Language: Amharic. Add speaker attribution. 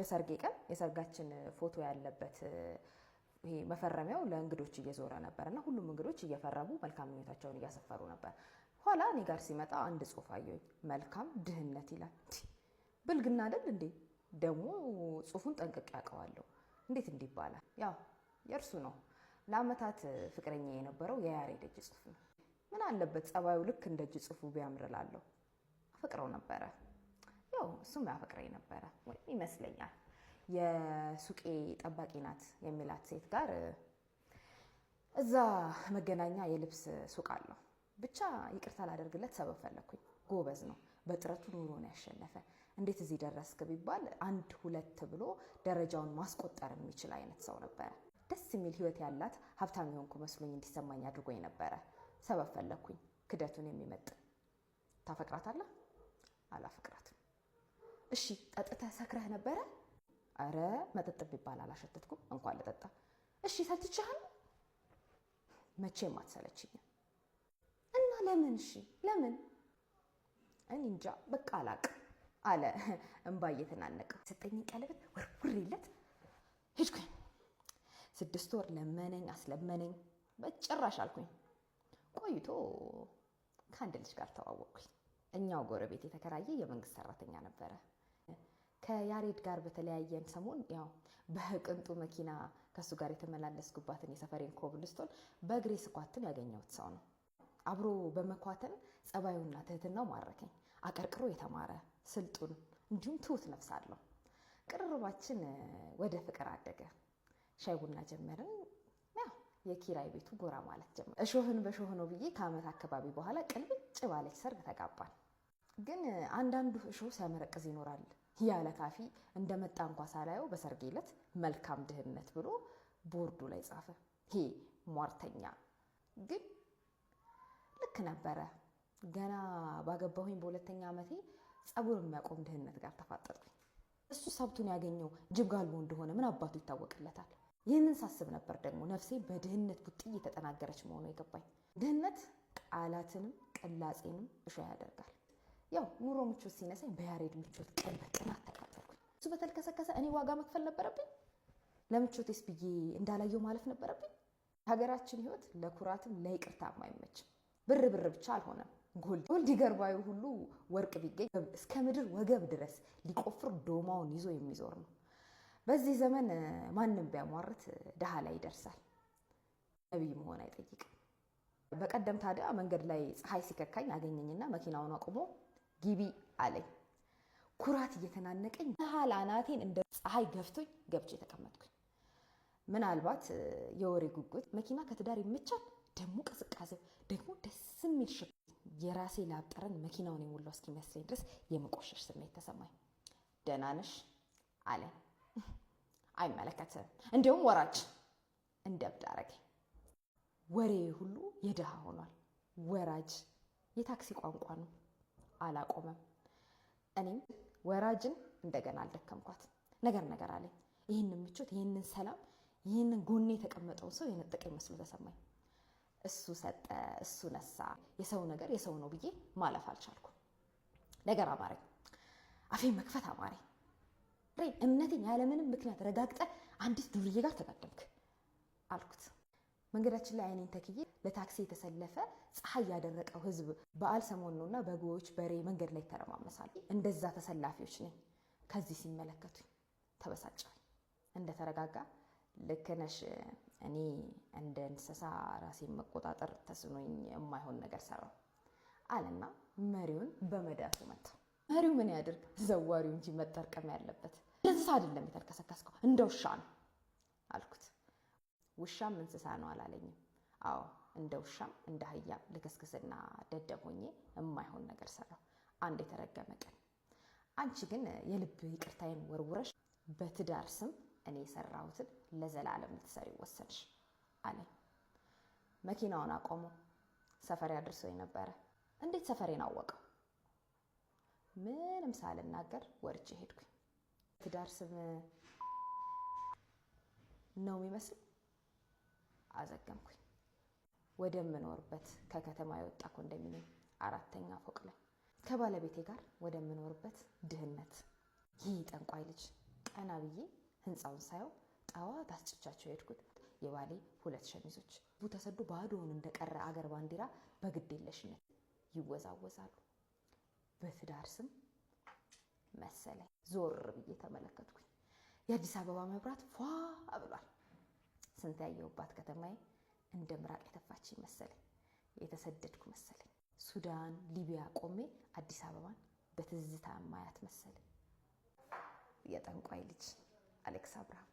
Speaker 1: የሰርጌ ቀን የሰርጋችን ፎቶ ያለበት ይሄ መፈረሚያው ለእንግዶች እየዞረ ነበርና ሁሉም እንግዶች እየፈረሙ መልካም ምኞታቸውን እያሰፈሩ ነበር። ኋላ እኔ ጋር ሲመጣ አንድ ጽሑፍ አየሁኝ። መልካም ድህነት ይላል። ብልግና አይደል እንዴ? ደግሞ ጽሑፉን ጠንቅቄ ያውቀዋለሁ። እንዴት እንዲህ ይባላል? ያው የእርሱ ነው። ለአመታት ፍቅረኛ የነበረው የያሬድ እጅ ጽሑፍ ነው። ምን አለበት ጸባዩ ልክ እንደ እጅ ጽሑፉ ቢያምርላለሁ። አፈቅረው ነበረ። ያው እሱም ያፈቅረኝ ነበረ ወይም ይመስለኛል። የሱቄ ጠባቂ ናት የሚላት ሴት ጋር እዛ መገናኛ የልብስ ሱቅ አለው። ብቻ ይቅርታ ላደርግለት ሰበብ ፈለኩኝ። ጎበዝ ነው። በጥረቱ ኑሮን ያሸነፈ። እንዴት እዚህ ደረስክ ቢባል 1 2 ብሎ ደረጃውን ማስቆጠር የሚችል አይነት ሰው ነበረ። ደስ የሚል ህይወት ያላት ሀብታም የሆንኩ መስሎኝ እንዲሰማኝ አድርጎኝ ነበረ። ሰበብ ፈለኩኝ ክደቱን የሚመጥ። ታፈቅራታለህ? አላፈቅራትም። እሺ ጠጥተህ ሰክረህ ነበረ? አረ መጠጥ ቢባል አላሸተትኩም እንኳን ልጠጣ። እሺ ሰልችሃል? መቼም አትሰለችኝም። እና ለምን? እሺ ለምን? እኔ እንጃ በቃ አላቅም አለ እንባ እየተናነቀ። ሰጠኝ ቀለበት ወርውሬለት ሄድኩኝ። 6 ወር ለመነኝ አስለመነኝ። በጭራሽ አልኩኝ። ቆይቶ ከአንድ ልጅ ጋር ተዋወቅኩኝ። እኛው ጎረቤት የተከራየ የመንግስት ሰራተኛ ነበረ። ከያሬድ ጋር በተለያየን ሰሞን ያው በቅንጡ መኪና ከሱ ጋር የተመላለስኩባትን የሰፈሬን ኮብልስቶን በእግሬ ስኳትን ያገኘሁት ሰው ነው። አብሮ በመኳተን ጸባዩና ትህትናው ማረከኝ። አቀርቅሮ የተማረ ስልጡን፣ እንዲሁም ትሁት ነፍስ አለው። ቅርርባችን ወደ ፍቅር አደገ። ሻይ ቡና ጀመርን። ያው የኪራይ ቤቱ ጎራ ማለት ጀመረ። እሾህን በሾህ ነው ብዬ ከአመት አካባቢ በኋላ ቅልብጭ ባለች ሰርግ ተጋባን። ግን አንዳንዱ እሾህ ሲያመረቅዝ ይኖራል። ያለ ካፊ እንደመጣ እንኳ ሳላየው በሰርጌ ዕለት መልካም ድህነት ብሎ ቦርዱ ላይ ጻፈ። ይሄ ሟርተኛ ግን ልክ ነበረ። ገና ባገባሁኝ በሁለተኛ ዓመቴ ጸጉር የሚያቆም ድህነት ጋር ተፋጠጥኩኝ። እሱ ሀብቱን ያገኘው ጅብ ጋልቦ እንደሆነ ምን አባቱ ይታወቅለታል? ይህንን ሳስብ ነበር ደግሞ ነፍሴ በድህነት ቡጢ እየተጠናገረች መሆኑ የገባኝ። ድህነት ቃላትንም ቅላጼንም እሾህ ያደርጋል። ያው ኑሮ ምቾት ሲነሳኝ በያሬድ ምቾት ቀን በቅናት ተቃጠልኩኝ። እሱ በተልከሰከሰ እኔ ዋጋ መክፈል ነበረብኝ። ለምቾቴስ ብዬ እንዳላየው ማለፍ ነበረብኝ። ሀገራችን ህይወት ለኩራትም ለይቅርታም አይመችም። ብር ብር ብቻ አልሆነም። ጎልድ ይገርባዩ ሁሉ ወርቅ ቢገኝ እስከ ምድር ወገብ ድረስ ሊቆፍር ዶማውን ይዞ የሚዞር ነው። በዚህ ዘመን ማንም ቢያሟርት ድሃ ላይ ይደርሳል። ነቢይ መሆን አይጠይቅም። በቀደም ታዲያ መንገድ ላይ ፀሐይ ሲከካኝ አገኘኝና መኪናውን አቁሞ ግቢ አለኝ። ኩራት እየተናነቀኝ መሀል አናቴን እንደ ፀሐይ ገፍቶኝ ገብቼ ተቀመጥኩኝ። ምናልባት የወሬ ጉጉት መኪና ከትዳር ይመቻል፣ ደግሞ ቅዝቃዜው ደግሞ ደስ የሚል ሽታ የራሴ ላብጠረን መኪናውን የሞላው እስኪመስለኝ ድረስ የመቆሸሽ ስሜት ተሰማኝ። ደህና ነሽ አለኝ። አይመለከትም፣ እንዲሁም ወራጅ እንደ እብድ አደረገኝ። ወሬ ሁሉ የድሃ ሆኗል። ወራጅ የታክሲ ቋንቋ ነው። አላቆመም። እኔም ወራጅን እንደገና አልደከምኳት። ነገር አለኝ። ይህንን ምቾት፣ ይህንን ሰላም፣ ይህንን ጎኔ የተቀመጠውን ሰው የነጠቀ መስሎ ተሰማኝ። እሱ ሰጠ፣ እሱ ነሳ፣ የሰው ነገር የሰው ነው ብዬ ማለፍ አልቻልኩም። ነገር አማረኝ። አፌን መክፈት አማረኝ። እምነቴን ያለምንም ምክንያት ረጋግጠ አንዲት ዱርዬ ጋር ተጋደምክ አልኩት። መንገዳችን ላይ አይኔን ተክዬ ለታክሲ የተሰለፈ ፀሐይ ያደረቀው ህዝብ በዓል ሰሞን ነውና በጎዎች በሬ መንገድ ላይ ተረማመሳሉ። እንደዛ ተሰላፊዎች ነኝ። ከዚህ ሲመለከቱኝ ተበሳጨኝ። እንደተረጋጋ ልክ ነሽ፣ እኔ እንደ እንስሳ ራሴን መቆጣጠር ተስኖኝ የማይሆን ነገር ሰራው አለና መሪውን በመዳፉ መታው። መሪው ምን ያድርግ? ዘዋሪው እንጂ መጠርቀም ያለበት። እንስሳ አይደለም የተልከሰከስከው፣ እንደ ውሻ ነው አልኩት። ውሻም እንስሳ ነው አላለኝም። አዎ እንደ ውሻም እንደ አህያም ልክስክስና ደደብ ሆኜ የማይሆን ነገር ሰራው። አንድ የተረገመ ቀን። አንቺ ግን የልብ ይቅርታዬን ወርውረሽ በትዳር ስም እኔ የሰራሁትን ለዘላለም ልትሰሪ ወሰንሽ አለኝ። መኪናውን አቆሞ ሰፈሬ አድርሶኝ ነበረ። እንዴት ሰፈሬን አወቀው? ምንም ሳልናገር ወርጄ ሄድኩኝ። ትዳር ስም ነው የሚመስል አዘገምኩኝ። ወደምኖርበት ከከተማ የወጣ ኮንዶሚኒየም 4ኛ ፎቅ ላይ ከባለቤቴ ጋር ወደምኖርበት ድህነት። ይህ ጠንቋይ ልጅ ቀና ብዬ ህንፃውን ሳየው ጠዋት አስጭቻቸው የሄድኩት የባሌ 2 ሸሚዞች ተሰዶ ባዶውን እንደቀረ አገር ባንዲራ በግዴለሽነት ይወዛወዛሉ። በትዳር ስም መሰለኝ። ዞር ብዬ ተመለከትኩኝ። የአዲስ አበባ መብራት ፏ ብሏል። ስንት ያየሁባት ከተማዬ እንደ ምራቅ የተፋች መሰለኝ። የተሰደድኩ መሰለኝ። ሱዳን፣ ሊቢያ ቆሜ አዲስ አበባን በትዝታ ማያት መሰለኝ። የጠንቋይ ልጅ አሌክስ አብርሃም